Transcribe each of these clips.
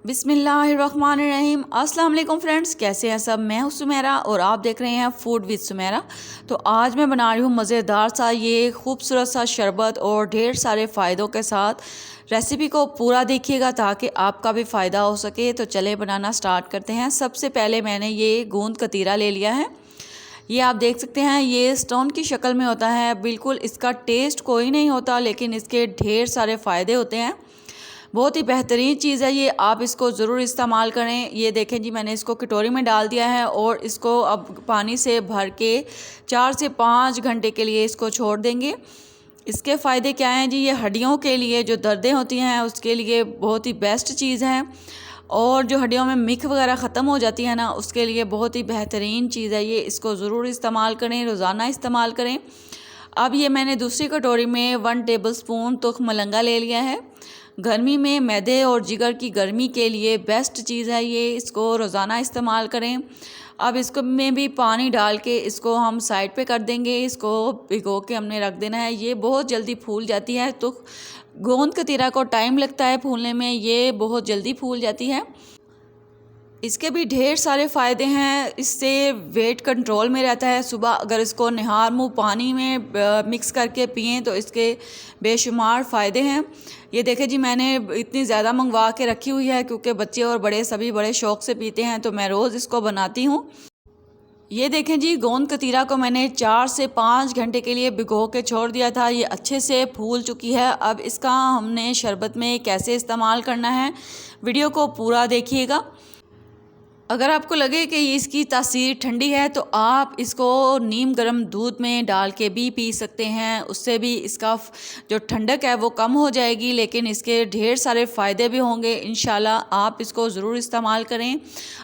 बिस्मिल्लाहिर्रहमानिर्रहीम। अस्सलाम वालेकुम फ्रेंड्स, कैसे हैं सब। मैं हूं सुमेरा और आप देख रहे हैं फूड विद सुमेरा। तो आज मैं बना रही हूं मज़ेदार सा ये खूबसूरत सा शरबत और ढेर सारे फ़ायदों के साथ। रेसिपी को पूरा देखिएगा ताकि आपका भी फ़ायदा हो सके। तो चले बनाना स्टार्ट करते हैं। सबसे पहले मैंने ये गोंद कतीरा ले लिया है। ये आप देख सकते हैं, ये स्टोन की शक्ल में होता है। बिल्कुल इसका टेस्ट कोई नहीं होता, लेकिन इसके ढेर सारे फ़ायदे होते हैं। बहुत ही बेहतरीन चीज़ है ये, आप इसको ज़रूर इस्तेमाल करें। ये देखें जी, मैंने इसको कटोरी में डाल दिया है और इसको अब पानी से भर के 4 से 5 घंटे के लिए इसको छोड़ देंगे। इसके फ़ायदे क्या हैं जी, ये हड्डियों के लिए जो दर्दें होती हैं उसके लिए बहुत ही बेस्ट चीज़ है, और जो हड्डियों में मिक वगैरह ख़त्म हो जाती है ना, उसके लिए बहुत ही बेहतरीन चीज़ है ये। इसको ज़रूर इस्तेमाल करें, रोज़ाना इस्तेमाल करें। अब ये मैंने दूसरी कटोरी में 1 टेबलस्पून तुख मलंगा ले लिया है। गर्मी में मैदे और जिगर की गर्मी के लिए बेस्ट चीज़ है ये, इसको रोज़ाना इस्तेमाल करें। अब इसको में भी पानी डाल के इसको हम साइड पे कर देंगे। इसको भिगो के हमने रख देना है। ये बहुत जल्दी फूल जाती है। तो गोंद कतीरा को टाइम लगता है फूलने में, ये बहुत जल्दी फूल जाती है। इसके भी ढेर सारे फ़ायदे हैं। इससे वेट कंट्रोल में रहता है। सुबह अगर इसको निहार मुँह पानी में मिक्स करके पिएं तो इसके बेशुमार फ़ायदे हैं। ये देखें जी, मैंने इतनी ज़्यादा मंगवा के रखी हुई है क्योंकि बच्चे और बड़े सभी बड़े शौक़ से पीते हैं, तो मैं रोज़ इसको बनाती हूँ। ये देखें जी, गोंद कतीरा को मैंने 4 से 5 घंटे के लिए भिगो के छोड़ दिया था। ये अच्छे से फूल चुकी है। अब इसका हमने शरबत में कैसे इस्तेमाल करना है, वीडियो को पूरा देखिएगा। अगर आपको लगे कि इसकी तासीर ठंडी है तो आप इसको नीम गर्म दूध में डाल के भी पी सकते हैं। उससे भी इसका जो ठंडक है वो कम हो जाएगी, लेकिन इसके ढेर सारे फ़ायदे भी होंगे। इंशाल्लाह आप इसको ज़रूर इस्तेमाल करें।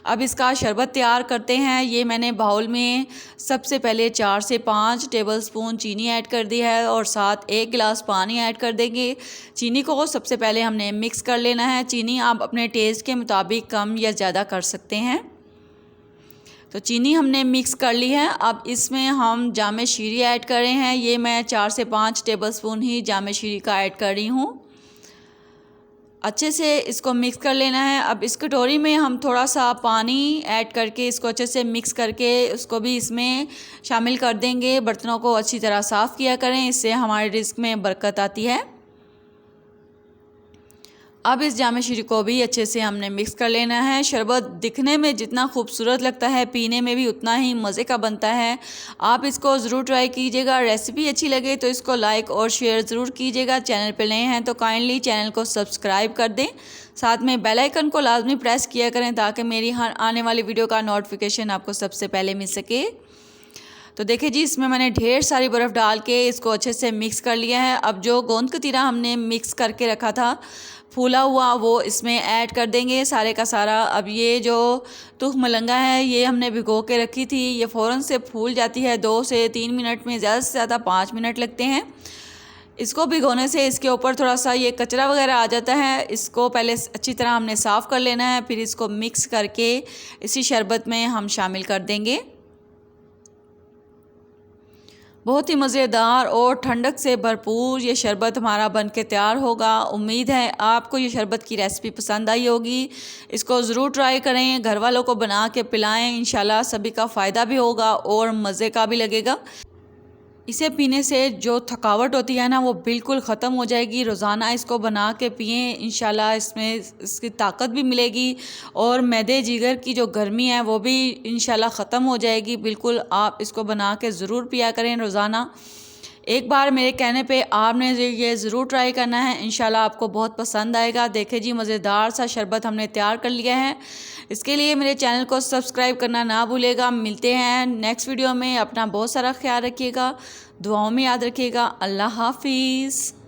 अब इसका शरबत तैयार करते हैं। ये मैंने बाउल में सबसे पहले 4 से 5 टेबलस्पून चीनी ऐड कर दी है और साथ 1 गिलास पानी ऐड कर देंगे। चीनी को सबसे पहले हमने मिक्स कर लेना है। चीनी आप अपने टेस्ट के मुताबिक कम या ज़्यादा कर सकते हैं। तो चीनी हमने मिक्स कर ली है। अब इसमें हम जामे शीरी ऐड कर रहे हैं। ये मैं 4 से 5 टेबलस्पून ही जामे शीरी का ऐड कर रही हूँ। अच्छे से इसको मिक्स कर लेना है। अब इस कटोरी में हम थोड़ा सा पानी ऐड करके इसको अच्छे से मिक्स करके उसको भी इसमें शामिल कर देंगे। बर्तनों को अच्छी तरह साफ़ किया करें, इससे हमारे रिज़्क में बरकत आती है। अब इस जामे शीरी को भी अच्छे से हमने मिक्स कर लेना है। शरबत दिखने में जितना खूबसूरत लगता है, पीने में भी उतना ही मज़े का बनता है। आप इसको ज़रूर ट्राई कीजिएगा। रेसिपी अच्छी लगे तो इसको लाइक और शेयर ज़रूर कीजिएगा। चैनल पर नए हैं तो काइंडली चैनल को सब्सक्राइब कर दें। साथ में बेल आइकन को लाजमी प्रेस किया करें ताकि मेरी हर आने वाली वीडियो का नोटिफिकेशन आपको सबसे पहले मिल सके। तो देखिए जी, इसमें मैंने ढेर सारी बर्फ़ डाल के इसको अच्छे से मिक्स कर लिया है। अब जो गोंद कतीरा हमने मिक्स करके रखा था फूला हुआ, वो इसमें ऐड कर देंगे सारे का सारा। अब ये जो तुख मलंगा है ये हमने भिगो के रखी थी, ये फ़ौरन से फूल जाती है 2 से 3 मिनट में, ज़्यादा से ज़्यादा 5 मिनट लगते हैं। इसको भिगोने से इसके ऊपर थोड़ा सा ये कचरा वगैरह आ जाता है। इसको पहले अच्छी तरह हमने साफ़ कर लेना है, फिर इसको मिक्स करके इसी शरबत में हम शामिल कर देंगे। बहुत ही मज़ेदार और ठंडक से भरपूर ये शरबत हमारा बनके तैयार होगा। उम्मीद है आपको ये शरबत की रेसिपी पसंद आई होगी। इसको ज़रूर ट्राई करें, घर वालों को बना के पिलाएं। इंशाल्लाह सभी का फ़ायदा भी होगा और मज़े का भी लगेगा। इसे पीने से जो थकावट होती है ना, वो बिल्कुल ख़त्म हो जाएगी। रोज़ाना इसको बना के पिएं, इंशाल्लाह इसमें इसकी ताकत भी मिलेगी और मैदे जिगर की जो गर्मी है वो भी इंशाल्लाह ख़त्म हो जाएगी। बिल्कुल आप इसको बना के ज़रूर पिया करें रोज़ाना। एक बार मेरे कहने पे आपने ये ज़रूर ट्राई करना है, इंशाल्लाह आपको बहुत पसंद आएगा। देखें जी, मज़ेदार सा शरबत हमने तैयार कर लिया है। इसके लिए मेरे चैनल को सब्सक्राइब करना ना भूलेगा। मिलते हैं नेक्स्ट वीडियो में। अपना बहुत सारा ख्याल रखिएगा, दुआओं में याद रखिएगा। अल्लाह हाफिज़।